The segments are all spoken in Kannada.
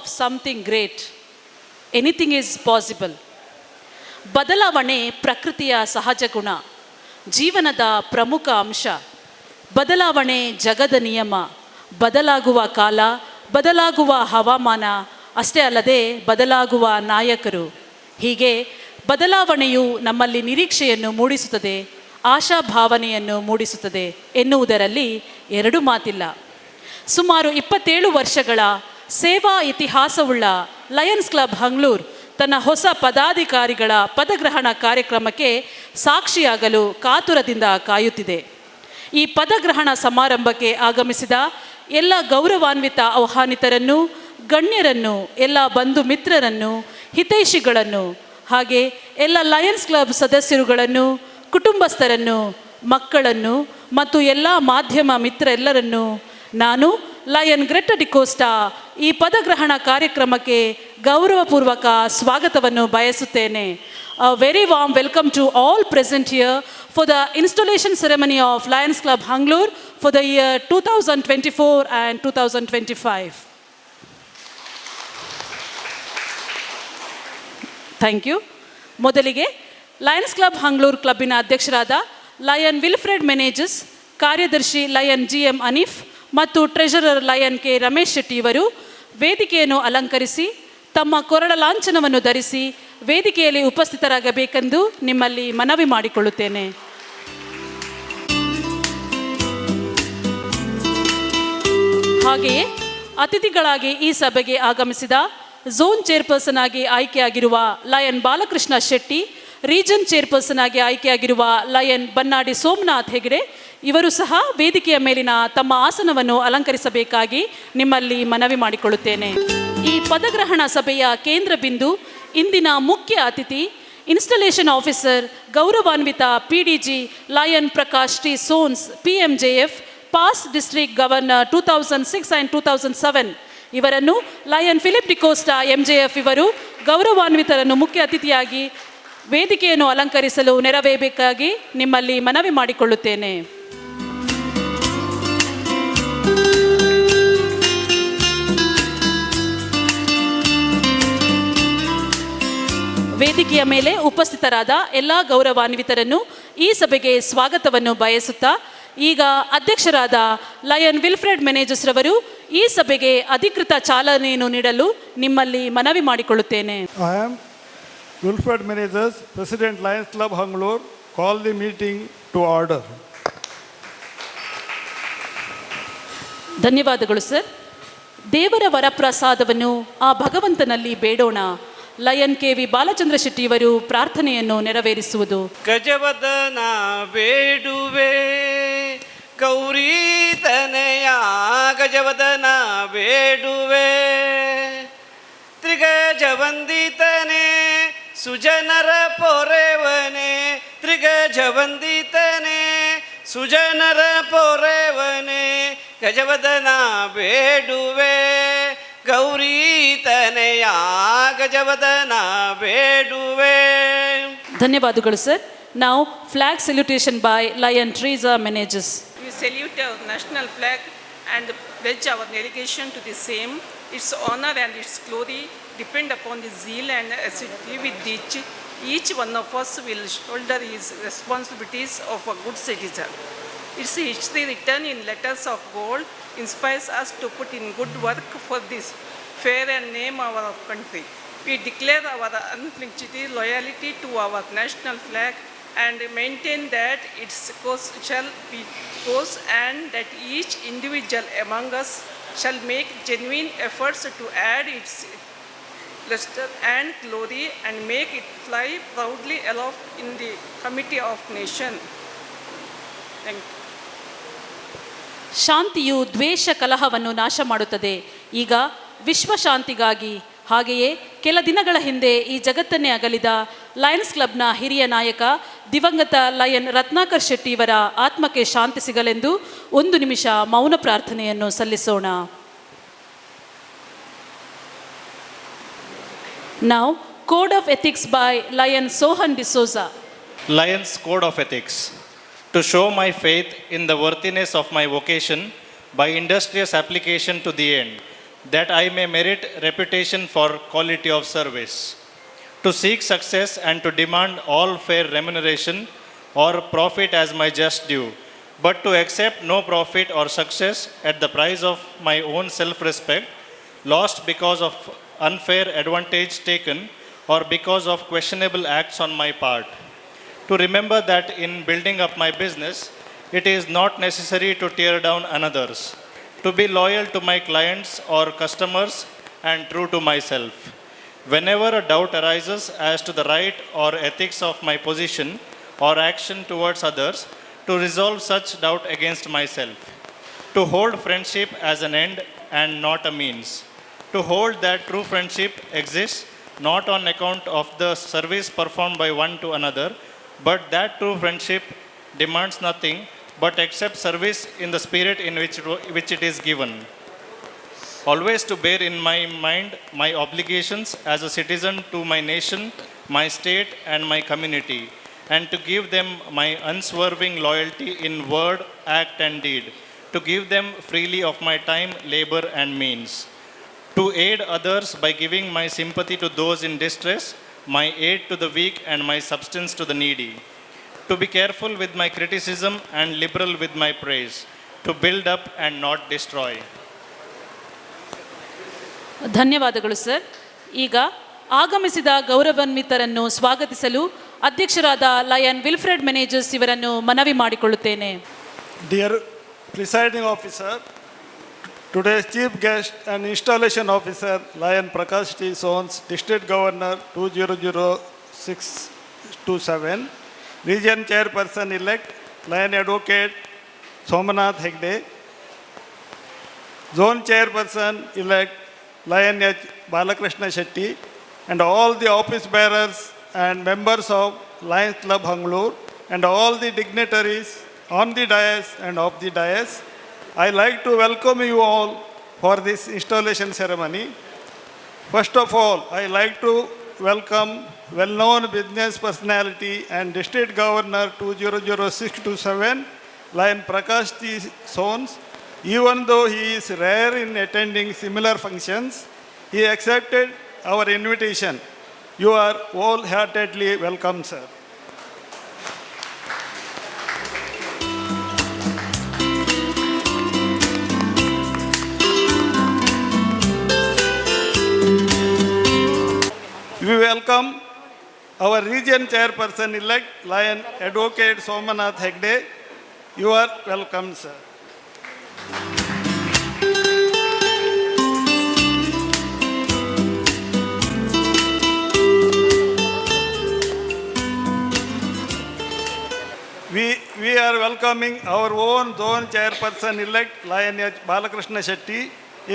Of something great. Anything is possible. ಬದಲಾವಣೆ ಪ್ರಕೃತಿಯ ಸಹಜ ಗುಣ, ಜೀವನದ ಪ್ರಮುಖ ಅಂಶ. ಬದಲಾವಣೆ ಜಗದ ನಿಯಮ. ಬದಲಾಗುವ ಕಾಲ, ಬದಲಾಗುವ ಹವಾಮಾನ, ಅಷ್ಟೇ ಅಲ್ಲದೆ ಬದಲಾಗುವ ನಾಯಕರು. ಹೀಗೆ ಬದಲಾವಣೆಯು ನಮ್ಮಲ್ಲಿ ನಿರೀಕ್ಷೆಯನ್ನು ಮೂಡಿಸುತ್ತದೆ, ಆಶಾಭಾವನೆಯನ್ನು ಮೂಡಿಸುತ್ತದೆ ಎನ್ನುವುದರಲ್ಲಿ ಎರಡು ಮಾತಿಲ್ಲ. ಸುಮಾರು 27 ವರ್ಷಗಳ ಸೇವಾ ಇತಿಹಾಸವುಳ್ಳ ಲಯನ್ಸ್ ಕ್ಲಬ್ ಹಂಗ್ಳೂರ್ ತನ್ನ ಹೊಸ ಪದಾಧಿಕಾರಿಗಳ ಪದಗ್ರಹಣ ಕಾರ್ಯಕ್ರಮಕ್ಕೆ ಸಾಕ್ಷಿಯಾಗಲು ಕಾತುರದಿಂದ ಕಾಯುತ್ತಿದೆ. ಈ ಪದಗ್ರಹಣ ಸಮಾರಂಭಕ್ಕೆ ಆಗಮಿಸಿದ ಎಲ್ಲ ಗೌರವಾನ್ವಿತ ಆಹ್ವಾನಿತರನ್ನು, ಗಣ್ಯರನ್ನು, ಎಲ್ಲ ಬಂಧು ಮಿತ್ರರನ್ನು, ಹಿತೈಷಿಗಳನ್ನು, ಹಾಗೆ ಎಲ್ಲ ಲಯನ್ಸ್ ಕ್ಲಬ್ ಸದಸ್ಯರುಗಳನ್ನು, ಕುಟುಂಬಸ್ಥರನ್ನು, ಮಕ್ಕಳನ್ನು ಮತ್ತು ಎಲ್ಲ ಮಾಧ್ಯಮ ಮಿತ್ರರೆಲ್ಲರನ್ನು ನಾನು ಲಯನ್ ಗ್ರೆಟಾ ಡಿಕೋಸ್ಟಾ ಈ ಪದಗ್ರಹಣ ಕಾರ್ಯಕ್ರಮಕ್ಕೆ ಗೌರವಪೂರ್ವಕ ಸ್ವಾಗತವನ್ನು ಬಯಸುತ್ತೇನೆ. A very warm welcome to all present here for the installation ceremony of Lions Club Hangalore for the year 2024 and 2025. Thank you. ಮೊದಲಿಗೆ ಲಯನ್ಸ್ ಕ್ಲಬ್ ಹಂಗ್ಳೂರ್ ಕ್ಲಬ್ಬಿನ ಅಧ್ಯಕ್ಷರಾದ ಲಯನ್ ವಿಲ್ಫ್ರೆಡ್ ಮೆನೇಜಸ್, ಕಾರ್ಯದರ್ಶಿ ಲಯನ್ GM ಅನೀಫ್ ಮತ್ತು treasurer lion K Ramesh Shetty ಇವರು ವೇದಿಕೆಯನ್ನು ಅಲಂಕರಿಸಿ ತಮ್ಮ ಕೊರಳ ಲಾಂಛನವನ್ನು ಧರಿಸಿ ವೇದಿಕೆಯಲ್ಲಿ ಉಪಸ್ಥಿತರಾಗಬೇಕೆಂದು ನಿಮ್ಮಲ್ಲಿ ಮನವಿ ಮಾಡಿಕೊಳ್ಳುತ್ತೇನೆ. ಹಾಗೆಯೇ ಅತಿಥಿಗಳಾಗಿ ಈ ಸಭೆಗೆ ಆಗಮಿಸಿದ ಝೋನ್ ಚೇರ್ಪರ್ಸನ್ ಆಗಿ ಆಯ್ಕೆಯಾಗಿರುವ lion Balakrishna Shetty, region chairperson ಆಗಿ ಆಯ್ಕೆಯಾಗಿರುವ ಲಯನ್ ಬನ್ನಾಡಿ ಸೋಮನಾಥ್ ಹೆಗಡೆ ಇವರು ಸಹ ವೇದಿಕೆಯ ಮೇಲಿನ ತಮ್ಮ ಆಸನವನ್ನು ಅಲಂಕರಿಸಬೇಕಾಗಿ ನಿಮ್ಮಲ್ಲಿ ಮನವಿ ಮಾಡಿಕೊಳ್ಳುತ್ತೇನೆ. ಈ ಪದಗ್ರಹಣ ಸಭೆಯ ಕೇಂದ್ರ ಬಿಂದು ಇಂದಿನ ಮುಖ್ಯ ಅತಿಥಿ ಇನ್ಸ್ಟಾಲೇಷನ್ ಆಫೀಸರ್ ಗೌರವಾನ್ವಿತ PDG lion Prakash T Sonse PMJF, past district governor 2006 and 2007. ಇವರನ್ನು ಲಯನ್ ಫಿಲಿಪ್ ಡಿಕೋಸ್ಟಾ MJF ಇವರು ಗೌರವಾನ್ವಿತರನ್ನು ಮುಖ್ಯ ಅತಿಥಿಯಾಗಿ ವೇದಿಕೆಯನ್ನು ಅಲಂಕರಿಸಲು ನೆರವೇರಬೇಕಾಗಿ ನಿಮ್ಮಲ್ಲಿ ಮನವಿ ಮಾಡಿಕೊಳ್ಳುತ್ತೇನೆ. ವೇದಿಕೆಯ ಮೇಲೆ ಉಪಸ್ಥಿತರಾದ ಎಲ್ಲ ಗೌರವಾನ್ವಿತರನ್ನು ಈ ಸಭೆಗೆ ಸ್ವಾಗತವನ್ನು ಬಯಸುತ್ತಾ ಈಗ ಅಧ್ಯಕ್ಷರಾದ ಲಯನ್ ವಿಲ್ಫ್ರೆಡ್ ಮೆನೇಜಸ್ ರವರು ಈ ಸಭೆಗೆ ಅಧಿಕೃತ ಚಾಲನೆಯನ್ನು ನೀಡಲು ನಿಮ್ಮಲ್ಲಿ ಮನವಿ ಮಾಡಿಕೊಳ್ಳುತ್ತೇನೆ. I am Wilfred Menezes, President Lions Club Hangalore, call the meeting to order. ಧನ್ಯವಾದಗಳು ಸರ್. ದೇವರ ವರಪ್ರಸಾದವನ್ನು ಆ ಭಗವಂತನಲ್ಲಿ ಬೇಡೋಣ. ಲಯನ್ KV ಬಾಲಚಂದ್ರ ಶೆಟ್ಟಿ ಇವರು ಪ್ರಾರ್ಥನೆಯನ್ನು ನೆರವೇರಿಸುವುದು. ಗಜವದನ ಬೇಡುವೆ ಗೌರಿ ತನಯ, ಗಜವದನ ಬೇಡುವೆ ತ್ರಿಗಜವಂದಿತನೆ ಸುಜನರ ಪೊರೆವನೆ, ತ್ರಿಗಜವಂದಿತನೆ ಸುಜನರ ಪೊರೆವನೆ, ಗಜವದನ ಬೇಡುವೆ ಗೌರಿ ತನಯ, ಗಜವದನ ಬೇಡುವೆ. ಧನ್ಯವಾದಗಳು ಸರ್. ನಾವು flag salutation by lion Treesa Menezes. We salute our national flag and pledge our dedication to the same. Its honor and its glory depend upon the zeal and assiduity with which each one of us will shoulder his responsibilities of a good citizen. Its history written in letters of gold inspires us to put in good work for this fair and name our country. We declare our unflinching loyalty to our national flag and maintain that its course shall be course, and that each individual among us shall make genuine efforts to add its luster and glory and make it fly proudly aloft in the committee of nation. Thank you. ಶಾಂತಿಯು ದ್ವೇಷ ಕಲಹವನ್ನು ನಾಶ ಮಾಡುತ್ತದೆ. ಈಗ ವಿಶ್ವಶಾಂತಿಗಾಗಿ, ಹಾಗೆಯೇ ಕೆಲ ದಿನಗಳ ಹಿಂದೆ ಈ ಜಗತ್ತನ್ನೇ ಅಗಲಿದ ಲಯನ್ಸ್ ಕ್ಲಬ್ನ ಹಿರಿಯ ನಾಯಕ ದಿವಂಗತ ಲಯನ್ ರತ್ನಾಕರ್ ಶೆಟ್ಟಿ ಇವರ ಆತ್ಮಕ್ಕೆ ಶಾಂತಿ ಸಿಗಲೆಂದು 1 ನಿಮಿಷ ಮೌನ ಪ್ರಾರ್ಥನೆಯನ್ನು ಸಲ್ಲಿಸೋಣ. Now, Code of Ethics by Lion Sohan D'Souza. Lions Code of Ethics. To show my faith in the worthiness of my vocation by industrious application to the end, that I may merit reputation for quality of service, to seek success and to demand all fair remuneration or profit as my just due, but to accept no profit or success at the price of my own self-respect, lost because of unfair advantage taken or because of questionable acts on my part. To remember that in building up my business, it is not necessary to tear down another's, to be loyal to my clients or customers and true to myself. Whenever a doubt arises as to the right or ethics of my position or action towards others, to resolve such doubt against myself, to hold friendship as an end and not a means, to hold that true friendship exists not on account of the service performed by one to another, but that true friendship demands nothing but accepts service in the spirit in which it is given. Always to bear in my mind my obligations as a citizen to my nation, my state, and my community, and to give them my unswerving loyalty in word, act, and deed, to give them freely of my time, labor, and means, to aid others by giving my sympathy to those in distress, my aid to the weak, and my substance to the needy, to be careful with my criticism and liberal with my praise, to build up and not destroy. ಧನ್ಯವಾದಗಳು ಸರ್. ಈಗ ಆಗಮಿಸಿದ ಗೌರವಾನ್ವಿತರನ್ನು ಸ್ವಾಗತಿಸಲು ಅಧ್ಯಕ್ಷರಾದ ಲಯನ್ ವಿಲ್ಫ್ರೆಡ್ ಮೆನೇಜರ್ಸ್ ಇವರನ್ನು ಮನವಿ ಮಾಡಿಕೊಳ್ಳುತ್ತೇನೆ. Dear presiding officer, today's chief guest and installation officer, Lion Prakash T. Sons, District Governor 200627, Region Chairperson-elect, Lion Advocate Somanath Hegde, Zone Chairperson-elect, Lion H. Balakrishna Shetty, and all the office bearers and members of Lions Club Hangalore, and all the dignitaries on the dais and off the dais, I like to welcome you all for this installation ceremony. First of all, I like to welcome well-known business personality and District Governor 200627, Lion Prakash T. Sons. Even though he is rare in attending similar functions, he accepted our invitation. You are wholeheartedly welcome, sir. We welcome our region chairperson-elect, Lion Advocate Somanath Hegde. You are welcome, sir. We are welcoming our own zone chairperson-elect, Lion H. Balakrishna Shetty.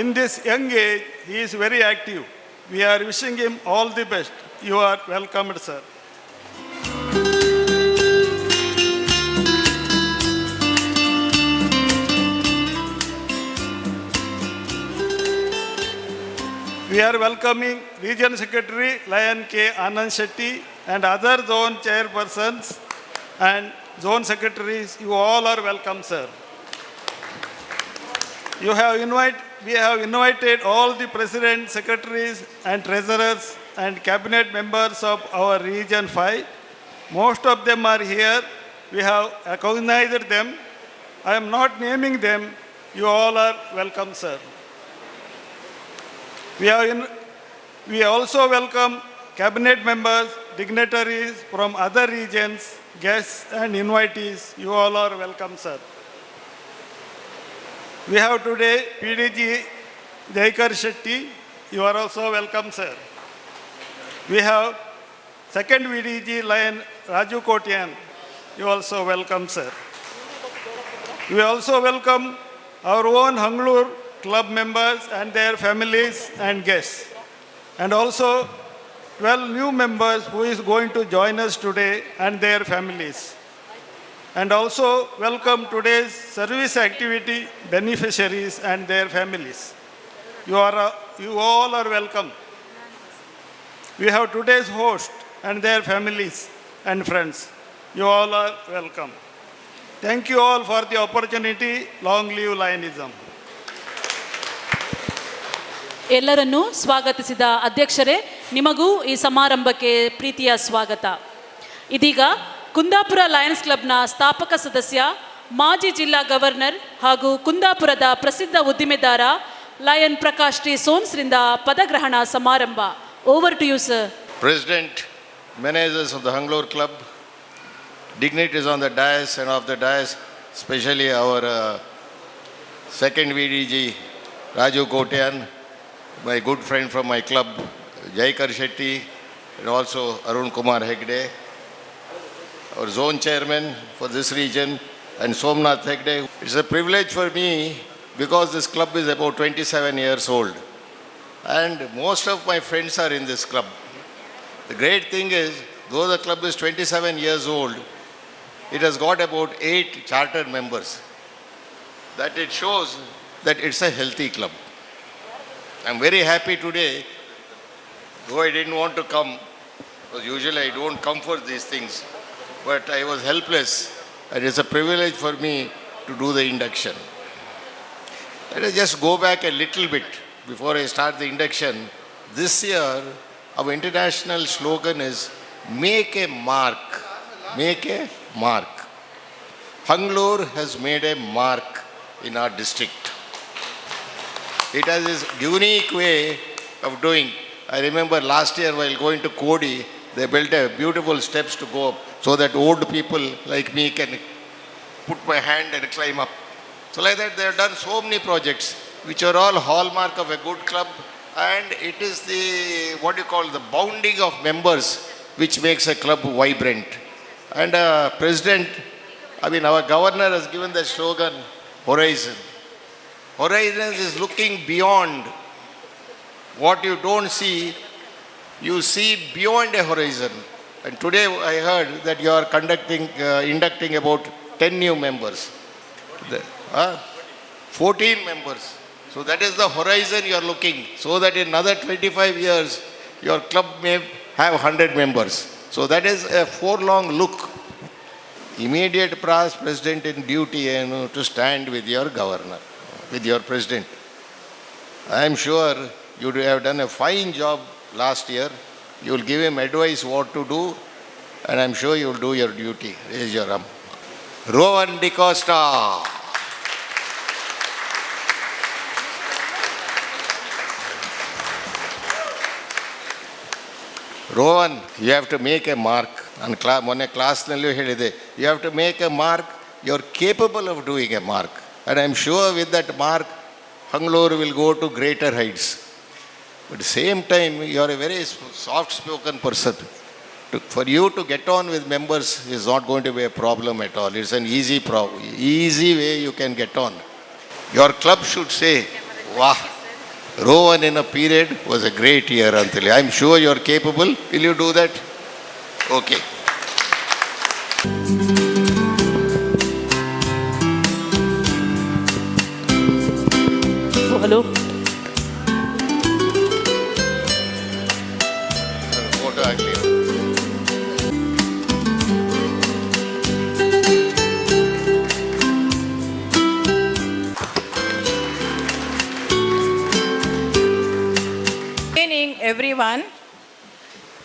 In this young age, he is very active. We are wishing him all the best. You are welcomed, sir. We are welcoming Region Secretary Lion K. Anand Shetty and other zone chairpersons and zone secretaries. You all are welcome, sir. We have invited all the presidents, secretaries, and treasurers and cabinet members of our Region 5. Most of them are here. We have recognized them. I am not naming them. You all are welcome, sir. We also welcome cabinet members, dignitaries from other regions, guests and invitees. You all are welcome, sir. We have today PDG Jaikar Shetty. You are also welcome, sir. We have second VDG Lion Raju Kotian. You also welcome, sir. We also welcome our own Hangalore club members and their families and guests. And also 12 new members who is going to join us today and their families. And also welcome today's service activity beneficiaries and their families. You all are welcome. We have today's host and their families and friends. You all are welcome. Thank you all for the opportunity. Long live Lionism. ಎಲ್ಲರನ್ನೂ ಸ್ವಾಗತಿಸಿದ ಅಧ್ಯಕ್ಷರೇ, ನಿಮಗೂ ಈ ಸಮಾರಂಭಕ್ಕೆ ಪ್ರೀತಿಯ ಸ್ವಾಗತ. ಇದೀಗ ಕುಂದಾಪುರ ಲಯನ್ಸ್ ಕ್ಲಬ್ನ ಸ್ಥಾಪಕ ಸದಸ್ಯ, ಮಾಜಿ ಜಿಲ್ಲಾ ಗವರ್ನರ್ ಹಾಗೂ ಕುಂದಾಪುರದ ಪ್ರಸಿದ್ಧ ಉದ್ದಿಮೆದಾರ ಲಯನ್ ಪ್ರಕಾಶ್ ಟಿ ಸೋನ್ಸ್ರಿಂದ ಪದಗ್ರಹಣ ಸಮಾರಂಭ. Over to you sir. President, managers of the Hangalore Club, dignitaries on the dais and off the dais, especially our second VDG, Raju Kotian, my good friend from my club, Jaikar Shetty, and also Arun Kumar Hegde, our zone chairman for this region, and Somnath Hegde. It's a privilege for me because this club is about 27 years old, and most of my friends are in this club. The great thing is, though the club is 27 years old, it has got about 8 charter members. That it shows that it's a healthy club. I'm very happy today, though I didn't want to come, because usually I don't come for these things, but I was helpless, and it's a privilege for me to do the induction. Let us just go back a little bit before I start the induction. This year, our international slogan is "Make a Mark." Make a mark. Hangalore has made a mark in our district. It has this unique way of doing. I remember last year while going to Kodi, they built a beautiful steps to go up so that old people like me can put my hand and climb up. So like that, they have done so many projects which are all hallmark of a good club, and it is the, what you call, the bounding of members which makes a club vibrant. And President, our governor has given the slogan, Horizon. Horizon is looking beyond what you don't see, you see beyond a horizon. And today I heard that you are inducting about 10 new members. 14 members. So that is the horizon you are looking, so that in another 25 years, your club may have 100 members. So that is a forlong look. Immediate president in duty to stand with your governor, with your president. I am sure you have done a fine job last year. You will give him advice what to do, and I am sure you will do your duty. Raise your arm. Rowan DeCosta. Rowan, you have to make a mark. ನಾನು ಮೊನ್ನೆ ಕ್ಲಾಸ್ನಲ್ಲೂ ಹೇಳಿದೆ, you have to make a mark. You are capable of doing a mark, and I am sure with that mark Hangalore will go to greater heights. But at the same time, you are a very soft-spoken person. For you to get on with members is not going to be a problem at all. It's an easy way you can get on. Your club should say, wow, Rowan in a period was a great year, Antali. I'm sure you're capable. Will you do that? Okay. Hello. Photo ಆಗಲಿ. Good evening, everyone.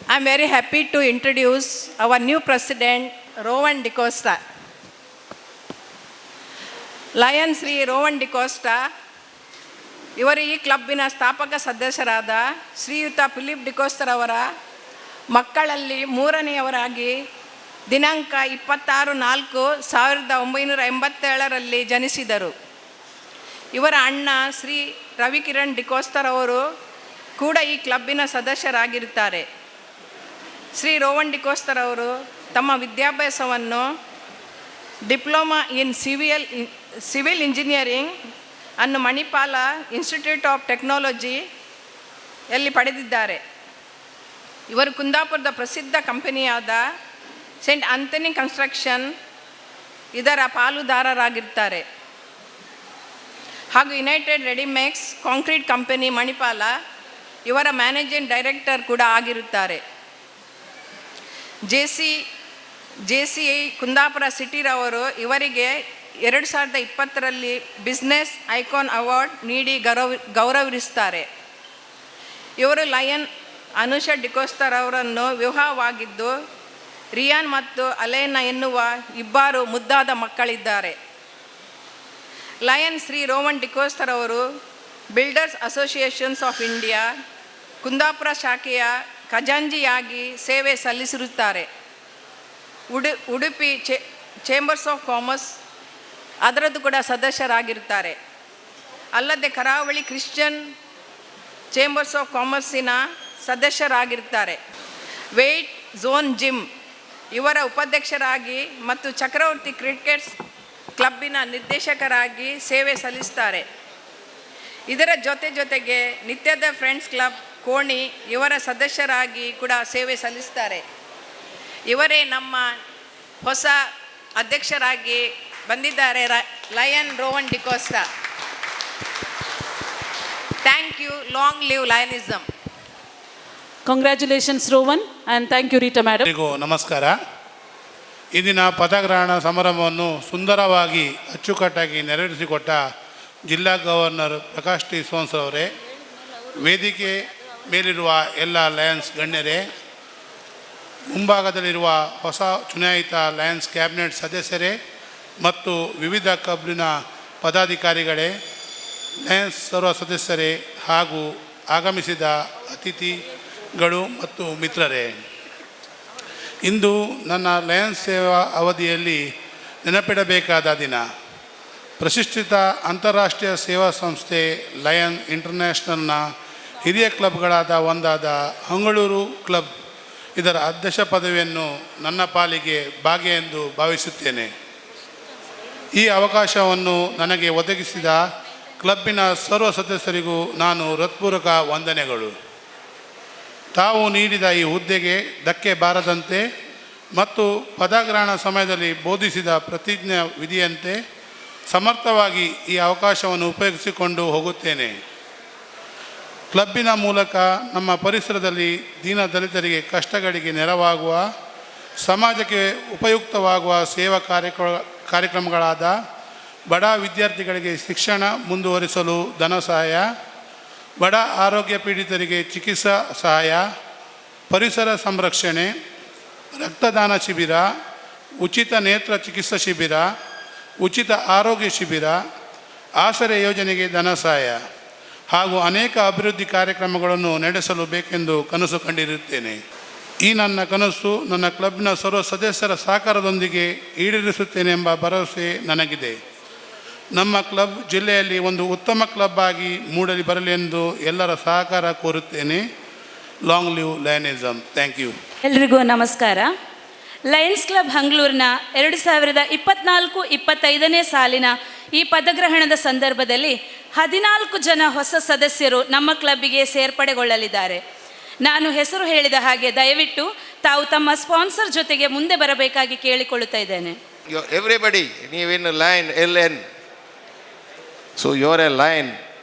I'm very happy to introduce our new president, Rowan DeCosta. Lion Sri Rowan DeCosta, ಇವರು ಈ ಕ್ಲಬ್ಬಿನ ಸ್ಥಾಪಕ ಸದಸ್ಯರಾದ ಶ್ರೀಯುತ ಫಿಲಿಪ್ ಡಿಕೋಸ್ಟರವರ ಮಕ್ಕಳಲ್ಲಿ ಮೂರನೆಯವರಾಗಿ ದಿನಾಂಕ 26/4/1987 ಜನಿಸಿದರು. ಇವರ ಅಣ್ಣ ಶ್ರೀ ರವಿಕಿರಣ್ ಡಿಕೋಸ್ಟರ್ ಅವರು ಕೂಡ ಈ ಕ್ಲಬ್ಬಿನ ಸದಸ್ಯರಾಗಿರುತ್ತಾರೆ. ಶ್ರೀ ರೋವನ್ ಡಿಕೋಸ್ಟರ್ ಅವರು ತಮ್ಮ ವಿದ್ಯಾಭ್ಯಾಸವನ್ನು ಡಿಪ್ಲೊಮಾ ಇನ್ ಸಿವಿಲ್ ಇಂಜಿನಿಯರಿಂಗ್ ಅನ್ನು ಮಣಿಪಾಲ ಇನ್ಸ್ಟಿಟ್ಯೂಟ್ ಆಫ್ ಟೆಕ್ನಾಲಜಿಯಲ್ಲಿ ಪಡೆದಿದ್ದಾರೆ. ಇವರು ಕುಂದಾಪುರದ ಪ್ರಸಿದ್ಧ ಕಂಪನಿಯಾದ ಸೆಂಟ್ ಆಂಥನಿ ಕನ್ಸ್ಟ್ರಕ್ಷನ್ ಇದರ ಪಾಲುದಾರರಾಗಿರ್ತಾರೆ. ಹಾಗೂ ಯುನೈಟೆಡ್ ರೆಡಿಮೇಕ್ಸ್ ಕಾಂಕ್ರೀಟ್ ಕಂಪನಿ ಮಣಿಪಾಲ ಇವರ ಮ್ಯಾನೇಜಿಂಗ್ ಡೈರೆಕ್ಟರ್ ಕೂಡ ಆಗಿರುತ್ತಾರೆ. JCI ಕುಂದಾಪುರ ಸಿಟಿರವರು ಇವರಿಗೆ 2020 ಬಿಸ್ನೆಸ್ ಐಕಾನ್ ಅವಾರ್ಡ್ ನೀಡಿ ಗೌರವಿಸ್ತಾರೆ. ಇವರು ಲಯನ್ ಅನುಷಾ ಡಿಕೋಸ್ಟರ್ ಅವರನ್ನು ವಿವಾಹವಾಗಿದ್ದು ರಿಯಾನ್ ಮತ್ತು ಅಲೇನಾ ಎನ್ನುವ ಇಬ್ಬರು ಮುದ್ದಾದ ಮಕ್ಕಳಿದ್ದಾರೆ. ಲಯನ್ ಶ್ರೀ ರೋಮನ್ ಡಿಕೋಸ್ಟರ್ ಅವರು builders associations of India Kundapur ಶಾಖೆಯ ಖಜಾಂಚಿಯಾಗಿ ಸೇವೆ ಸಲ್ಲಿಸಿರುತ್ತಾರೆ. ಉಡುಪಿ ಚೇಂಬರ್ಸ್ ಆಫ್ ಕಾಮರ್ಸ್ ಅದರದ್ದು ಕೂಡ ಸದಸ್ಯರಾಗಿರುತ್ತಾರೆ. ಅಲ್ಲದೆ ಕರಾವಳಿ ಕ್ರಿಶ್ಚಿಯನ್ ಚೇಂಬರ್ಸ್ ಆಫ್ ಕಾಮರ್ಸಿನ ಸದಸ್ಯರಾಗಿರ್ತಾರೆ. ವೇಟ್ ಝೋನ್ ಜಿಮ್ ಇವರ ಉಪಾಧ್ಯಕ್ಷರಾಗಿ ಮತ್ತು ಚಕ್ರವರ್ತಿ ಕ್ರಿಕೆಟ್ಸ್ ಕ್ಲಬ್ಬಿನ ನಿರ್ದೇಶಕರಾಗಿ ಸೇವೆ ಸಲ್ಲಿಸ್ತಾರೆ. ಇದರ ಜೊತೆಗೆ ನಿತ್ಯದ ಫ್ರೆಂಡ್ಸ್ ಕ್ಲಬ್ ಕೋಣಿ ಇವರ ಸದಸ್ಯರಾಗಿ ಕೂಡ ಸೇವೆ ಸಲ್ಲಿಸ್ತಾರೆ. ಇವರೇ ನಮ್ಮ ಹೊಸ ಅಧ್ಯಕ್ಷರಾಗಿ ಬಂದಿದ್ದಾರೆ, lion Roman D'Costa. Thank you. Long live lionism. Congratulations Roman and thank you Rita madam. ಎಲ್ಲರಿಗೂ ನಮಸ್ಕಾರ. ಇಂದಿನ ಪದಗ್ರಹಣ ಸಮಾರಂಭವನ್ನು ಸುಂದರವಾಗಿ ಅಚ್ಚುಕಟ್ಟಾಗಿ ನೆರವೇರಿಸಿಕೊಟ್ಟ ಜಿಲ್ಲಾ ಗವರ್ನರ್ ಪ್ರಕಾಶ್ ಟಿ ಸೋನ್ಸ್ ಅವರೇ, ವೇದಿಕೆ ಮೇಲಿರುವ ಎಲ್ಲ ಲಯನ್ಸ್ ಗಣ್ಯರೇ, ಮುಂಭಾಗದಲ್ಲಿರುವ ಹೊಸ ಚುನಾಯಿತ ಲಯನ್ಸ್ ಕ್ಯಾಬಿನೆಟ್ ಸದಸ್ಯರೇ ಮತ್ತು ವಿವಿಧ ಕ್ಲಬ್ಬಿನ ಪದಾಧಿಕಾರಿಗಳೇ, ಲಯನ್ಸ್ ಸರ್ವ ಸದಸ್ಯರೇ ಹಾಗೂ ಆಗಮಿಸಿದ ಅತಿಥಿಗಳು ಮತ್ತು ಮಿತ್ರರೇ, ಇಂದು ನನ್ನ ಲಯನ್ಸ್ ಸೇವಾ ಅವಧಿಯಲ್ಲಿ ನೆನಪಿಡಬೇಕಾದ ದಿನ. ಪ್ರತಿಷ್ಠಿತ ಅಂತಾರಾಷ್ಟ್ರೀಯ ಸೇವಾ ಸಂಸ್ಥೆ ಲಯನ್ ಇಂಟರ್ನ್ಯಾಷನಲ್ನ ಹಿರಿಯ ಕ್ಲಬ್ಗಳಾದ ಒಂದಾದ ಮಂಗಳೂರು ಕ್ಲಬ್ ಇದರ ಅಧ್ಯಕ್ಷ ಪದವಿಯನ್ನು ನನ್ನ ಪಾಲಿಗೆ ಭಾಗ್ಯ ಎಂದು ಭಾವಿಸುತ್ತೇನೆ. ಈ ಅವಕಾಶವನ್ನು ನನಗೆ ಒದಗಿಸಿದ ಕ್ಲಬ್ಬಿನ ಸರ್ವ ಸದಸ್ಯರಿಗೂ ನಾನು ಹೃತ್ಪೂರ್ವಕ ವಂದನೆಗಳು. ತಾವು ನೀಡಿದ ಈ ಹುದ್ದೆಗೆ ಧಕ್ಕೆ ಬಾರದಂತೆ ಮತ್ತು ಪದಗ್ರಹಣ ಸಮಯದಲ್ಲಿ ಬೋಧಿಸಿದ ಪ್ರತಿಜ್ಞಾ ವಿಧಿಯಂತೆ ಸಮರ್ಥವಾಗಿ ಈ ಅವಕಾಶವನ್ನು ಉಪಯೋಗಿಸಿಕೊಂಡು ಹೋಗುತ್ತೇನೆ. ಕ್ಲಬ್ಬಿನ ಮೂಲಕ ನಮ್ಮ ಪರಿಸರದಲ್ಲಿ ದೀನ ದಲಿತರಿಗೆ ಕಷ್ಟಗಳಿಗೆ ನೆರವಾಗುವ, ಸಮಾಜಕ್ಕೆ ಉಪಯುಕ್ತವಾಗುವ ಸೇವಾ ಕಾರ್ಯಕ್ರಮಗಳಾದ ಬಡ ವಿದ್ಯಾರ್ಥಿಗಳಿಗೆ ಶಿಕ್ಷಣ ಮುಂದುವರಿಸಲು ಧನ ಸಹಾಯ, ಬಡ ಆರೋಗ್ಯ ಪೀಡಿತರಿಗೆ ಚಿಕಿತ್ಸಾ ಸಹಾಯ, ಪರಿಸರ ಸಂರಕ್ಷಣೆ, ರಕ್ತದಾನ ಶಿಬಿರ, ಉಚಿತ ನೇತ್ರ ಚಿಕಿತ್ಸಾ ಶಿಬಿರ, ಉಚಿತ ಆರೋಗ್ಯ ಶಿಬಿರ, ಆಸರೆ ಯೋಜನೆಗೆ ಧನ ಸಹಾಯ ಹಾಗೂ ಅನೇಕ ಅಭಿವೃದ್ಧಿ ಕಾರ್ಯಕ್ರಮಗಳನ್ನು ನಡೆಸಲು ಬೇಕೆಂದು ಕನಸು ಕಂಡಿರುತ್ತೇನೆ. ಈ ನನ್ನ ಕನಸು ನನ್ನ ಕ್ಲಬ್ನ ಸರ್ವ ಸದಸ್ಯರ ಸಹಕಾರದೊಂದಿಗೆ ಈಡೇರಿಸುತ್ತೇನೆ ಎಂಬ ಭರವಸೆ ನನಗಿದೆ. ನಮ್ಮ ಕ್ಲಬ್ ಜಿಲ್ಲೆಯಲ್ಲಿ ಒಂದು ಉತ್ತಮ ಕ್ಲಬ್ ಆಗಿ ಮೂಡಲಿ ಬರಲಿ ಎಂದು ಎಲ್ಲರ ಸಹಕಾರ ಕೋರುತ್ತೇನೆ. Long live lionism. Thank you. ಎಲ್ರಿಗೂ ನಮಸ್ಕಾರ. ಲಯನ್ಸ್ ಕ್ಲಬ್ ಹಂಗ್ಳೂರಿನ 2024-25ನೇ ಸಾಲಿನ ಈ ಪದಗ್ರಹಣದ ಸಂದರ್ಭದಲ್ಲಿ 14 ಜನ ಹೊಸ ಸದಸ್ಯರು ನಮ್ಮ ಕ್ಲಬ್ಬಿಗೆ ಸೇರ್ಪಡೆಗೊಳ್ಳಲಿದ್ದಾರೆ. ನಾನು ಹೆಸರು ಹೇಳಿದ ಹಾಗೆ ದಯವಿಟ್ಟು ತಾವು ತಮ್ಮ ಸ್ಪಾನ್ಸರ್ ಜೊತೆಗೆ ಮುಂದೆ ಬರಬೇಕಾಗಿ ಕೇಳಿಕೊಳ್ಳುತ್ತಾ ಇದ್ದೇನೆ. ಎವ್ರಿಬಡಿ ನೀವಿನ್ನು line LN, so your A line.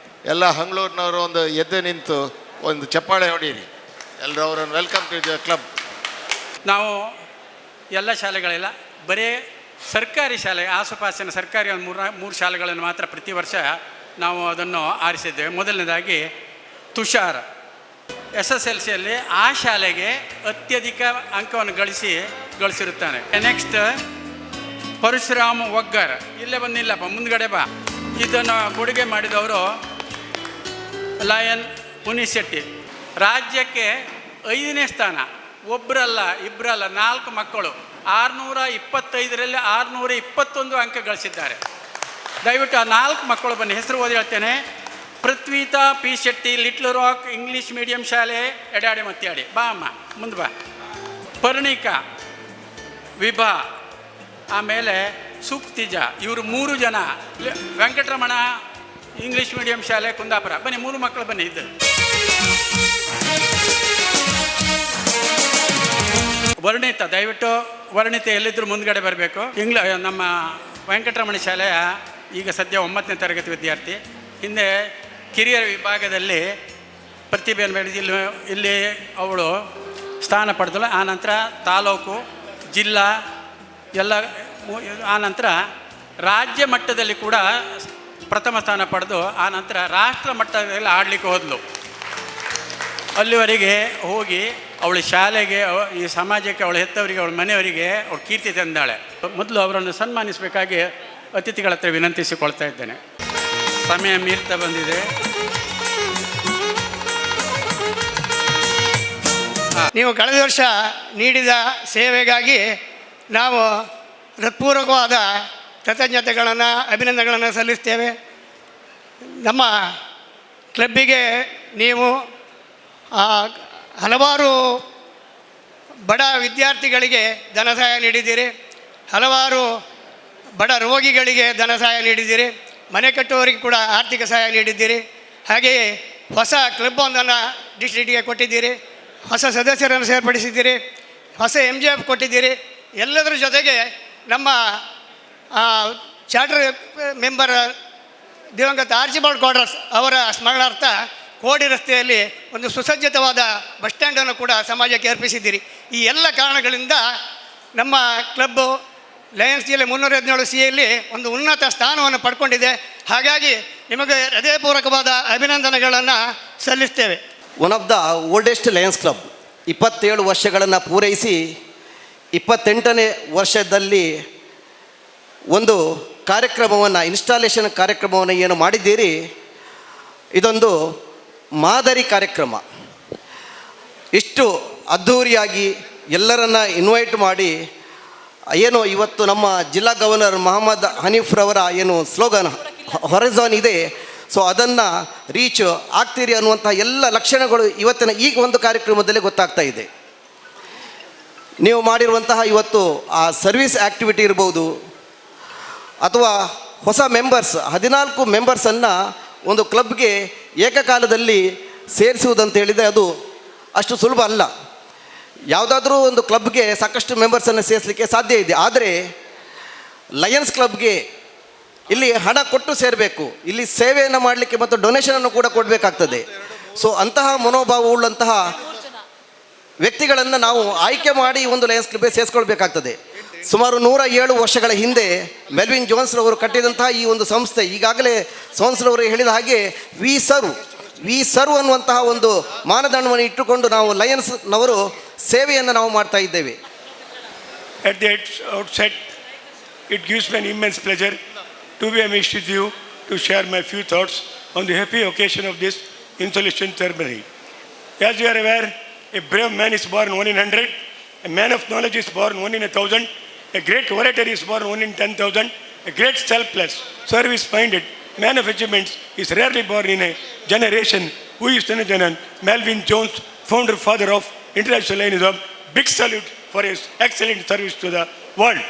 ಎಲ್ಲ ಹಂಗ್ಳೂರಿನವರು ಒಂದು ಎದ್ದು ನಿಂತು ಒಂದು ಚಪ್ಪಾಳೆ ಹೊಡೀರಿ. ಎಲ್ಲರೂ ಅವರನ್ನು ವೆಲ್ಕಮ್ ಟು ದ ಕ್ಲಬ್. ನಾವು ಎಲ್ಲ ಶಾಲೆಗಳೆಲ್ಲ ಬರೀ ಸರ್ಕಾರಿ ಶಾಲೆ, ಆಸುಪಾಸಿನ ಸರ್ಕಾರಿ ಒಂದು ಮೂರು ಶಾಲೆಗಳನ್ನು ಮಾತ್ರ ಪ್ರತಿ ವರ್ಷ ನಾವು ಅದನ್ನು ಆರಿಸಿದ್ದೇವೆ. ಮೊದಲನೇದಾಗಿ ತುಷಾರ್ SSLCಯಲ್ಲಿ ಆ ಶಾಲೆಗೆ ಅತ್ಯಧಿಕ ಅಂಕವನ್ನು ಗಳಿಸಿರುತ್ತಾನೆ. ನೆಕ್ಸ್ಟ್ ಪರಶುರಾಮ್ ಒಗ್ಗರ್, ಇಲ್ಲೇ ಬಂದಿಲ್ಲಪ್ಪ, ಮುಂದ್ಗಡೆ ಬಾ. ಇದನ್ನು ಕೊಡುಗೆ ಮಾಡಿದವರು ಲಯನ್ ಪುನೀತ್ ಶೆಟ್ಟಿ. ರಾಜ್ಯಕ್ಕೆ 5ನೇ ಸ್ಥಾನ. ಒಬ್ಬರಲ್ಲ, ಇಬ್ಬರಲ್ಲ, 4 ಮಕ್ಕಳು 625ರಲ್ಲಿ 621 ಅಂಕ ಗಳಿಸಿದ್ದಾರೆ. ದಯವಿಟ್ಟು ಆ 4 ಮಕ್ಕಳು ಬನ್ನಿ, ಹೆಸರು ಓದಿ ಹೇಳ್ತೇನೆ. Prithvita P Shetty, Little Rock English medium ಶಾಲೆ, ಎಡಾಡಿ ಮತ್ಯಾಡಿ. ಬಾ ಅಮ್ಮ, ಮುಂದೆ ಬಾ. ಪರ್ಣಿಕಾ, ವಿಭಾ, ಆಮೇಲೆ ಸುಕ್ತಿಜ, ಇವರು 3 ಜನ. ವೆಂಕಟರಮಣ ಇಂಗ್ಲೀಷ್ ಮೀಡಿಯಂ ಶಾಲೆ, ಕುಂದಾಪುರ. ಬನ್ನಿ, 3 ಮಕ್ಕಳು ಬನ್ನಿ. ಇದು ವರ್ಣಿತ, ದಯವಿಟ್ಟು ವರ್ಣಿತ ಎಲ್ಲಿದ್ದರೂ ಮುಂದ್ಗಡೆ ಬರಬೇಕು. ನಮ್ಮ ವೆಂಕಟರಮಣ ಶಾಲೆಯ ಈಗ ಸದ್ಯ 9ನೇ ತರಗತಿ ವಿದ್ಯಾರ್ಥಿ. ಹಿಂದೆ ಕಿರಿಯರ ವಿಭಾಗದಲ್ಲಿ ಪ್ರತಿಭೆಯನ್ನು ಬೆಳೆಸಿ ಇಲ್ಲಿ ಅವಳು ಸ್ಥಾನ ಪಡೆದಳು. ಆನಂತರ ತಾಲೂಕು, ಜಿಲ್ಲಾ ಎಲ್ಲ, ಆನಂತರ ರಾಜ್ಯ ಮಟ್ಟದಲ್ಲಿ ಕೂಡ ಪ್ರಥಮ ಸ್ಥಾನ ಪಡೆದು ಆನಂತರ ರಾಷ್ಟ್ರ ಮಟ್ಟದಲ್ಲಿ ಆಡಲಿಕ್ಕೆ ಹೋದಳು. ಅಲ್ಲಿವರೆಗೆ ಹೋಗಿ ಅವಳ ಶಾಲೆಗೆ ಈ ಸಮಾಜಕ್ಕೆ ಅವಳ ಹೆತ್ತವರಿಗೆ ಅವಳ ಮನೆಯವರಿಗೆ ಅವಳು ಕೀರ್ತಿ ತಂದಾಳೆ. ಮೊದಲು ಅವರನ್ನು ಸನ್ಮಾನಿಸಬೇಕಾಗಿ ಅತಿಥಿಗಳ ಹತ್ರ ವಿನಂತಿಸಿಕೊಳ್ತಾ ಇದ್ದೇನೆ. ಸಮಯ ಮೀರ್ತಾ ಬಂದಿದೆ. ನೀವು ಕಳೆದ ವರ್ಷ ನೀಡಿದ ಸೇವೆಗಾಗಿ ನಾವು ಹೃತ್ಪೂರ್ವಕವಾದ ಕೃತಜ್ಞತೆಗಳನ್ನು ಅಭಿನಂದನೆಗಳನ್ನು ಸಲ್ಲಿಸ್ತೇವೆ. ನಮ್ಮ ಕ್ಲಬ್ಬಿಗೆ ನೀವು ಹಲವಾರು ಬಡ ವಿದ್ಯಾರ್ಥಿಗಳಿಗೆ ಧನ ಸಹಾಯ ನೀಡಿದ್ದೀರಿ, ಹಲವಾರು ಬಡ ರೋಗಿಗಳಿಗೆ ಧನ ಸಹಾಯ ನೀಡಿದ್ದೀರಿ, ಮನೆ ಕಟ್ಟುವವರಿಗೆ ಕೂಡ ಆರ್ಥಿಕ ಸಹಾಯ ನೀಡಿದ್ದೀರಿ. ಹಾಗೆಯೇ ಹೊಸ ಕ್ಲಬ್ಬೊಂದನ್ನು ಡಿಸ್ಟ್ರಿಕ್ಟಿಗೆ ಕೊಟ್ಟಿದ್ದೀರಿ, ಹೊಸ ಸದಸ್ಯರನ್ನು ಸೇರ್ಪಡಿಸಿದ್ದೀರಿ, ಹೊಸ MGF ಕೊಟ್ಟಿದ್ದೀರಿ. ಎಲ್ಲದರ ಜೊತೆಗೆ ನಮ್ಮ ಚಾರ್ಟರ್ ಮೆಂಬರ್ ದಿವಂಗತ ಆರ್ಚಿಬಾಲ್ಡ್ ಕ್ವಾರ್ಟರ್ಸ್ ಅವರ ಸ್ಮರಣಾರ್ಥ ಕೋಡಿ ರಸ್ತೆಯಲ್ಲಿ ಒಂದು ಸುಸಜ್ಜಿತವಾದ ಬಸ್ ಸ್ಟ್ಯಾಂಡನ್ನು ಕೂಡ ಸಮಾಜಕ್ಕೆ ಅರ್ಪಿಸಿದ್ದೀರಿ. ಈ ಎಲ್ಲ ಕಾರಣಗಳಿಂದ ನಮ್ಮ ಕ್ಲಬ್ಬು ಲಯನ್ಸ್ ಜಿಲ್ಲೆ 317 ಸಿಯಲ್ಲಿ ಒಂದು ಉನ್ನತ ಸ್ಥಾನವನ್ನು ಪಡ್ಕೊಂಡಿದೆ. ಹಾಗಾಗಿ ನಿಮಗೆ ಹೃದಯಪೂರ್ವಕವಾದ ಅಭಿನಂದನೆಗಳನ್ನು ಸಲ್ಲಿಸ್ತೇವೆ. One of the oldest lions club 27 ವರ್ಷಗಳನ್ನು ಪೂರೈಸಿ 28ನೇ ವರ್ಷದಲ್ಲಿ ಒಂದು ಕಾರ್ಯಕ್ರಮವನ್ನು ಇನ್ಸ್ಟಾಲೇಷನ್ ಕಾರ್ಯಕ್ರಮವನ್ನು ಏನು ಮಾಡಿದ್ದೀರಿ, ಇದೊಂದು ಮಾದರಿ ಕಾರ್ಯಕ್ರಮ. ಇಷ್ಟು ಅದ್ಧೂರಿಯಾಗಿ ಎಲ್ಲರನ್ನ ಇನ್ವೈಟ್ ಮಾಡಿ ಏನು ಇವತ್ತು ನಮ್ಮ ಜಿಲ್ಲಾ ಗವರ್ನರ್ ಮೊಹಮ್ಮದ್ ಹನೀಫ್ರವರ ಏನು ಸ್ಲೋಗನ್ ಹೊರೈಝಾನ್ ಇದೆ, ಸೊ ಅದನ್ನು ರೀಚ್ ಆಗ್ತೀರಿ ಅನ್ನುವಂಥ ಎಲ್ಲ ಲಕ್ಷಣಗಳು ಇವತ್ತಿನ ಈಗ ಒಂದು ಕಾರ್ಯಕ್ರಮದಲ್ಲಿ ಗೊತ್ತಾಗ್ತಾ ಇದೆ. ನೀವು ಮಾಡಿರುವಂತಹ ಇವತ್ತು ಆ ಸರ್ವಿಸ್ ಆ್ಯಕ್ಟಿವಿಟಿ ಇರ್ಬೋದು, ಅಥವಾ ಹೊಸ ಮೆಂಬರ್ಸ್ 14 ಮೆಂಬರ್ಸನ್ನು ಒಂದು ಕ್ಲಬ್ಗೆ ಏಕಕಾಲದಲ್ಲಿ ಸೇರಿಸುವುದಂತ ಹೇಳಿದರೆ ಅದು ಅಷ್ಟು ಸುಲಭ ಅಲ್ಲ. ಯಾವುದಾದ್ರೂ ಒಂದು ಕ್ಲಬ್ಗೆ ಸಾಕಷ್ಟು ಮೆಂಬರ್ಸನ್ನು ಸೇರಿಸಲಿಕ್ಕೆ ಸಾಧ್ಯ ಇದೆ, ಆದರೆ ಲಯನ್ಸ್ ಕ್ಲಬ್ಗೆ ಇಲ್ಲಿ ಹಣ ಕೊಟ್ಟು ಸೇರಬೇಕು, ಇಲ್ಲಿ ಸೇವೆಯನ್ನು ಮಾಡಲಿಕ್ಕೆ ಮತ್ತು ಡೊನೇಷನನ್ನು ಕೂಡ ಕೊಡಬೇಕಾಗ್ತದೆ. ಸೊ ಅಂತಹ ಮನೋಭಾವ ಉಳ್ಳಂತಹ ವ್ಯಕ್ತಿಗಳನ್ನು ನಾವು ಆಯ್ಕೆ ಮಾಡಿ ಒಂದು ಲಯನ್ಸ್ ಕ್ಲಬ್ಗೆ ಸೇರಿಸ್ಕೊಳ್ಬೇಕಾಗ್ತದೆ. ಸುಮಾರು 107 ವರ್ಷಗಳ ಹಿಂದೆ ಮೆಲ್ವಿನ್ ಜೋನ್ಸ್ರವರು ಕಟ್ಟಿದಂತಹ ಈ ಒಂದು ಸಂಸ್ಥೆ, ಈಗಾಗಲೇ ಸೋನ್ಸ್ರವರು ಹೇಳಿದ ಹಾಗೆ ವಿ ಸರ್ವ್ ಅನ್ನುವಂತಹ ಒಂದು ಮಾನದಂಡವನ್ನು ಇಟ್ಟುಕೊಂಡು ನಾವು ಲಯನ್ಸ್ನವರು ಸೇವೆಯನ್ನು ನಾವು ಮಾಡ್ತಾ ಇದ್ದೇವೆ. At the outset, it gives me an immense pleasure to be amidst with you to share my few thoughts on the happy occasion of this installation ceremony. As you are aware, a brave man is born 1 in 100, a man of knowledge is born 1 in 1,000, a great orator is born 1 in 10,000, a great selfless, service-minded man of achievements is rarely born in a generation. Who is Janan? Melvin Jones, founder father of International Lionism. Big salute for his excellent service to the world.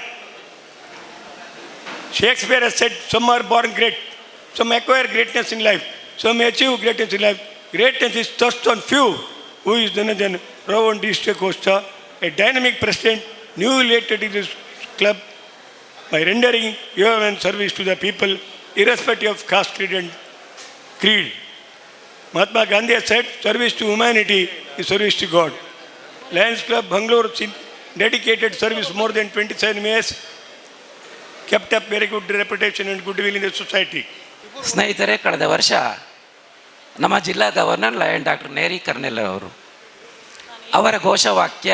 Shakespeare has said, some are born great, some acquire greatness in life, some achieve greatness in life. Greatness is thrust on few. Who is Dhanajan? Rowan D. Costa, a dynamic president, newly elected in this club, by rendering human service to the people, irrespective of caste, creed. Mahatma Gandhi has said, service to humanity is service to God. Lions Club, Bangalore, dedicated service more than 27 years, kept up very good reputation and goodwill in the society. ಸ್ನೇಹಿತರೆ, ಕಳೆದ ವರ್ಷ ನಮ್ಮ ಜಿಲ್ಲಾ ಗವರ್ನರ್ ಲಯನ್ ಡಾಕ್ಟರ್ ನೇರಿ ಕರ್ನೆಲ್ ಅವರು ಅವರ ಘೋಷವಾಕ್ಯ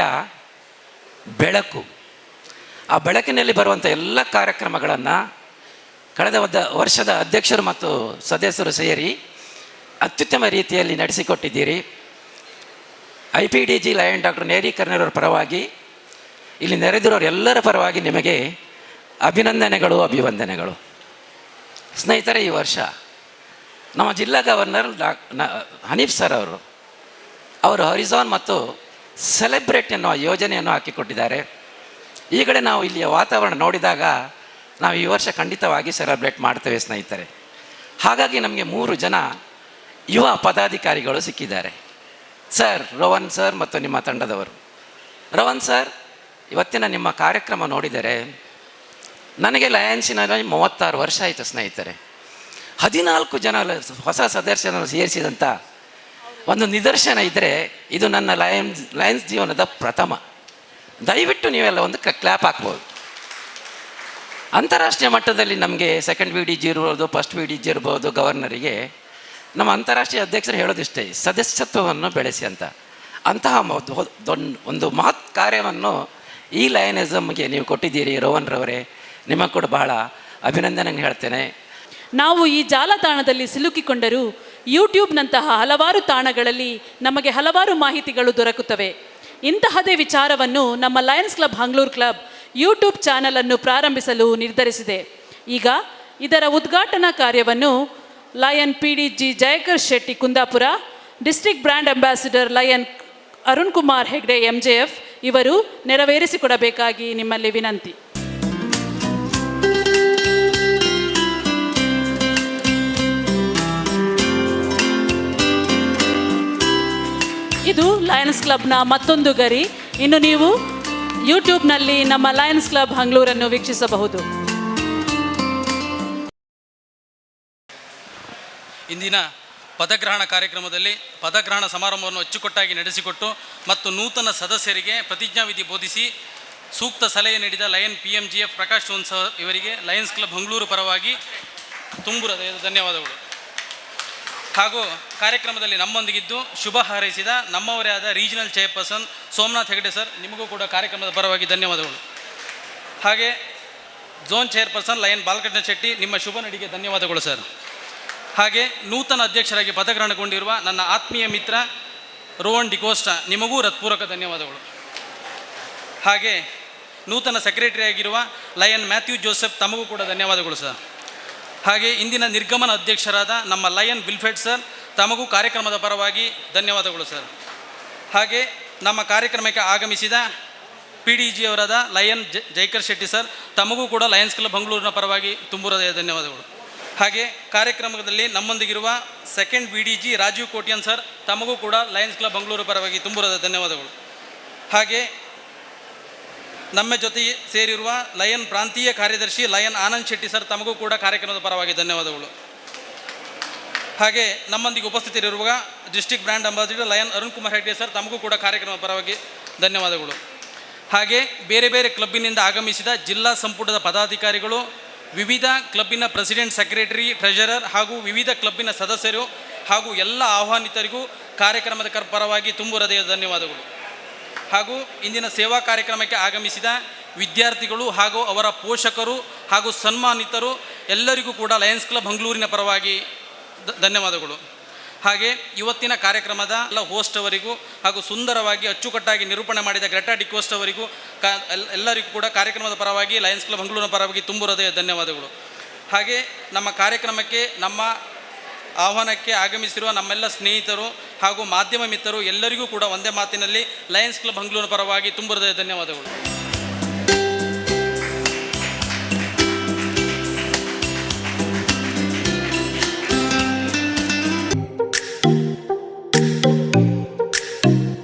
ಬೆಳಕು. ಆ ಬೆಳಕಿನಲ್ಲಿ ಬರುವಂಥ ಎಲ್ಲ ಕಾರ್ಯಕ್ರಮಗಳನ್ನು ಕಳೆದ ವರ್ಷದ ಅಧ್ಯಕ್ಷರು ಮತ್ತು ಸದಸ್ಯರು ಸೇರಿ ಅತ್ಯುತ್ತಮ ರೀತಿಯಲ್ಲಿ ನಡೆಸಿಕೊಟ್ಟಿದ್ದೀರಿ. IPDG ಲಯನ್ ಡಾಕ್ಟರ್ ನೇರಿ ಕರ್ನೆಲ್ ಅವರ ಪರವಾಗಿ, ಇಲ್ಲಿ ನೆರೆದಿರೋರು ಎಲ್ಲರ ಪರವಾಗಿ ನಿಮಗೆ ಅಭಿನಂದನೆಗಳು, ಅಭಿವಂದನೆಗಳು. ಸ್ನೇಹಿತರೆ, ಈ ವರ್ಷ ನಮ್ಮ ಜಿಲ್ಲಾ ಗವರ್ನರ್ ಹನೀಫ್ ಸರ್ ಅವರು ಹಾರಿಝಾನ್ ಮತ್ತು ಸೆಲೆಬ್ರೇಟ್ ಎನ್ನುವ ಯೋಜನೆಯನ್ನು ಹಾಕಿಕೊಟ್ಟಿದ್ದಾರೆ. ಈಗಲೇ ನಾವು ಇಲ್ಲಿಯ ವಾತಾವರಣ ನೋಡಿದಾಗ ನಾವು ಈ ವರ್ಷ ಖಂಡಿತವಾಗಿ ಸೆಲೆಬ್ರೇಟ್ ಮಾಡ್ತೇವೆ ಸ್ನೇಹಿತರೆ. ಹಾಗಾಗಿ ನಮಗೆ 3 ಜನ ಯುವ ಪದಾಧಿಕಾರಿಗಳು ಸಿಕ್ಕಿದ್ದಾರೆ. ಸರ್, ರೋಹನ್ ಸರ್ ಮತ್ತು ನಿಮ್ಮ ತಂಡದವರು. ರೋಹನ್ ಸರ್, ಇವತ್ತಿನ ನಿಮ್ಮ ಕಾರ್ಯಕ್ರಮ ನೋಡಿದರೆ ನನಗೆ ಲಯನ್ಸಿನಲ್ಲಿ 36 ವರ್ಷ ಆಯಿತು ಸ್ನೇಹಿತರೆ. 14 ಜನ ಹೊಸ ಸದಸ್ಯರನ್ನು ಸೇರಿಸಿದಂಥ ಒಂದು ನಿದರ್ಶನ ಇದ್ದರೆ ಇದು ನನ್ನ ಲಯನ್ಸ್ ಜೀವನದ ಪ್ರಥಮ. ದಯವಿಟ್ಟು ನೀವೆಲ್ಲ ಒಂದು ಕ್ಲ್ಯಾಪ್ ಹಾಕ್ಬೋದು. ಅಂತಾರಾಷ್ಟ್ರೀಯ ಮಟ್ಟದಲ್ಲಿ ನಮಗೆ ಸೆಕೆಂಡ್ VDG ಇರ್ಬೋದು, ಫಸ್ಟ್ VDG ಇರ್ಬೋದು, ಗವರ್ನರಿಗೆ ನಮ್ಮ ಅಂತಾರಾಷ್ಟ್ರೀಯ ಅಧ್ಯಕ್ಷರು ಹೇಳೋದಿಷ್ಟೇ, ಸದಸ್ಯತ್ವವನ್ನು ಬೆಳೆಸಿ ಅಂತ. ಅಂತಹ ಒಂದು ಮಹತ್ ಕಾರ್ಯವನ್ನು ಈ ಲಯನಿಸಮ್ಗೆ ನೀವು ಕೊಟ್ಟಿದ್ದೀರಿ ರೋಹನ್ ರವರೇ, ನಿಮಗೆ ಕೂಡ ಬಹಳ ಅಭಿನಂದನೆ ಹೇಳ್ತೇನೆ. ನಾವು ಈ ಜಾಲತಾಣದಲ್ಲಿ ಸಿಲುಕಿಕೊಂಡರೂ ಯೂಟ್ಯೂಬ್ನಂತಹ ಹಲವಾರು ತಾಣಗಳಲ್ಲಿ ನಮಗೆ ಹಲವಾರು ಮಾಹಿತಿಗಳು ದೊರಕುತ್ತವೆ. ಇಂತಹದೇ ವಿಚಾರವನ್ನು ನಮ್ಮ Lions club Hangloor club YouTube ಚಾನಲನ್ನು ಪ್ರಾರಂಭಿಸಲು ನಿರ್ಧರಿಸಿದೆ. ಈಗ ಇದರ ಉದ್ಘಾಟನಾ ಕಾರ್ಯವನ್ನು lion PDG Jayakar Shetty Kundapura, district brand ambassador lion Arun Kumar Hegde MJF ಇವರು ನೆರವೇರಿಸಿಕೊಡಬೇಕಾಗಿ ನಿಮ್ಮಲ್ಲಿ ವಿನಂತಿ. ಇದು ಲಯನ್ಸ್ ಕ್ಲಬ್ನ ಮತ್ತೊಂದು ಗರಿ. ಇನ್ನು ನೀವು ಯೂಟ್ಯೂಬ್ನಲ್ಲಿ ನಮ್ಮ ಲಯನ್ಸ್ ಕ್ಲಬ್ ಹಂಗ್ಳೂರನ್ನು ವೀಕ್ಷಿಸಬಹುದು. ಇಂದಿನ ಪದಗ್ರಹಣ ಕಾರ್ಯಕ್ರಮದಲ್ಲಿ ಪದಗ್ರಹಣ ಸಮಾರಂಭವನ್ನು ಅಚ್ಚುಕಟ್ಟಾಗಿ ನಡೆಸಿಕೊಟ್ಟು ಮತ್ತು ನೂತನ ಸದಸ್ಯರಿಗೆ ಪ್ರತಿಜ್ಞಾವಿಧಿ ಬೋಧಿಸಿ ಸೂಕ್ತ ಸಲಹೆ ನೀಡಿದ ಲಯನ್ PMGF ಪ್ರಕಾಶ್ ಸೋನ್ ಸರ್ ಇವರಿಗೆ ಲಯನ್ಸ್ ಕ್ಲಬ್ ಹಂಗ್ಳೂರು ಪರವಾಗಿ ತುಂಬು ಹೃದಯದ ಧನ್ಯವಾದಗಳು. ಹಾಗೂ ಕಾರ್ಯಕ್ರಮದಲ್ಲಿ ನಮ್ಮೊಂದಿಗಿದ್ದು ಶುಭ ಹಾರೈಸಿದ ನಮ್ಮವರೇ ಆದ regional chairperson Somnath Hegde sir, ನಿಮಗೂ ಕೂಡ ಕಾರ್ಯಕ್ರಮದ ಪರವಾಗಿ ಧನ್ಯವಾದಗಳು. ಹಾಗೆ zone chairperson lion Balakrishna Shetty, ನಿಮ್ಮ ಶುಭ ನಡಿಗೆ ಧನ್ಯವಾದಗಳು ಸರ್. ಹಾಗೆ ನೂತನ ಅಧ್ಯಕ್ಷರಾಗಿ ಪದಗ್ರಹಣಗೊಂಡಿರುವ ನನ್ನ ಆತ್ಮೀಯ ಮಿತ್ರ ರೋಹನ್ ಡಿಕೋಸ್ಟಾ, ನಿಮಗೂ ಹೃತ್ಪೂರ್ವಕ ಧನ್ಯವಾದಗಳು. ಹಾಗೆ ನೂತನ ಸೆಕ್ರೆಟರಿ ಆಗಿರುವ ಲಯನ್ ಮ್ಯಾಥ್ಯೂ ಜೋಸೆಫ್, ತಮಗೂ ಕೂಡ ಧನ್ಯವಾದಗಳು ಸರ್. ಹಾಗೆ ಇಂದಿನ ನಿರ್ಗಮನ ಅಧ್ಯಕ್ಷರಾದ ನಮ್ಮ ಲಯನ್ ವಿಲ್ಫೆಡ್ ಸರ್, ತಮಗೂ ಕಾರ್ಯಕ್ರಮದ ಪರವಾಗಿ ಧನ್ಯವಾದಗಳು ಸರ್. ಹಾಗೆ ನಮ್ಮ ಕಾರ್ಯಕ್ರಮಕ್ಕೆ ಆಗಮಿಸಿದ PDG ಅವರಾದ ಲಯನ್ ಜಯಕರ್ ಶೆಟ್ಟಿ ಸರ್, ತಮಗೂ ಕೂಡ ಲಯನ್ಸ್ ಕ್ಲಬ್ ಹಂಗ್ಳೂರಿನ ಪರವಾಗಿ ತುಂಬು ಹೃದಯ ಧನ್ಯವಾದಗಳು. ಹಾಗೆ ಕಾರ್ಯಕ್ರಮದಲ್ಲಿ ನಮ್ಮೊಂದಿಗಿರುವ second VDG Rajeev Kotian sir, ತಮಗೂ ಕೂಡ ಲಯನ್ಸ್ ಕ್ಲಬ್ ಹಂಗ್ಳೂರು ಪರವಾಗಿ ತುಂಬು ಹೃದಯ ಧನ್ಯವಾದಗಳು. ಹಾಗೆ ನಮ್ಮ ಜೊತೆ ಸೇರಿರುವ ಲಯನ್ ಪ್ರಾಂತೀಯ ಕಾರ್ಯದರ್ಶಿ ಲಯನ್ ಆನಂದ್ ಶೆಟ್ಟಿ ಸರ್, ತಮಗೂ ಕೂಡ ಕಾರ್ಯಕ್ರಮದ ಪರವಾಗಿ ಧನ್ಯವಾದಗಳು. ಹಾಗೆ ನಮ್ಮೊಂದಿಗೆ ಉಪಸ್ಥಿತರಿರುವ district brand ambassador lion Arun Kumar Hegde sir, ತಮಗೂ ಕೂಡ ಕಾರ್ಯಕ್ರಮದ ಪರವಾಗಿ ಧನ್ಯವಾದಗಳು. ಹಾಗೆ ಬೇರೆ ಬೇರೆ ಕ್ಲಬ್ಬಿನಿಂದ ಆಗಮಿಸಿದ ಜಿಲ್ಲಾ ಸಂಪುಟದ ಪದಾಧಿಕಾರಿಗಳು, ವಿವಿಧ ಕ್ಲಬ್ಬಿನ ಪ್ರೆಸಿಡೆಂಟ್, ಸೆಕ್ರೆಟರಿ, ಟ್ರೆಜರರ್ ಹಾಗೂ ವಿವಿಧ ಕ್ಲಬ್ಬಿನ ಸದಸ್ಯರು ಹಾಗೂ ಎಲ್ಲ ಆಹ್ವಾನಿತರಿಗೂ ಕಾರ್ಯಕ್ರಮದ ಪರವಾಗಿ ತುಂಬು ಹೃದಯದ ಧನ್ಯವಾದಗಳು. ಹಾಗೂ ಇಂದಿನ ಸೇವಾ ಕಾರ್ಯಕ್ರಮಕ್ಕೆ ಆಗಮಿಸಿದ ವಿದ್ಯಾರ್ಥಿಗಳು ಹಾಗೂ ಅವರ ಪೋಷಕರು ಹಾಗೂ ಸನ್ಮಾನಿತರು ಎಲ್ಲರಿಗೂ ಕೂಡ ಲಯನ್ಸ್ ಕ್ಲಬ್ ಹಂಗ್ಳೂರಿನ ಪರವಾಗಿ ಧನ್ಯವಾದಗಳು. ಹಾಗೆ ಇವತ್ತಿನ ಕಾರ್ಯಕ್ರಮದ ಎಲ್ಲ ಹೋಸ್ಟ್ ಅವರಿಗೂ ಹಾಗೂ ಸುಂದರವಾಗಿ ಅಚ್ಚುಕಟ್ಟಾಗಿ ನಿರೂಪಣೆ ಮಾಡಿದ ಗ್ರೆಟಾ ಡಿಕೋಸ್ಟ್ ಅವರಿಗೂ ಎಲ್ಲರಿಗೂ ಕೂಡ ಕಾರ್ಯಕ್ರಮದ ಪರವಾಗಿ ಲಯನ್ಸ್ ಕ್ಲಬ್ ಹಂಗ್ಳೂರಿನ ಪರವಾಗಿ ತುಂಬು ಹೃದಯ ಧನ್ಯವಾದಗಳು. ಹಾಗೆ ನಮ್ಮ ಕಾರ್ಯಕ್ರಮಕ್ಕೆ, ನಮ್ಮ ಆಹ್ವಾನಕ್ಕೆ ಆಗಮಿಸಿರುವ ನಮ್ಮೆಲ್ಲ ಸ್ನೇಹಿತರು ಹಾಗೂ ಮಾಧ್ಯಮ ಮಿತ್ರರು ಎಲ್ಲರಿಗೂ ಕೂಡ ಒಂದೇ ಮಾತಿನಲ್ಲಿ ಲಯನ್ಸ್ ಕ್ಲಬ್ ಹಂಗ್ಳೂರಿನ ಪರವಾಗಿ ತುಂಬು ಹೃದಯ ಧನ್ಯವಾದಗಳು.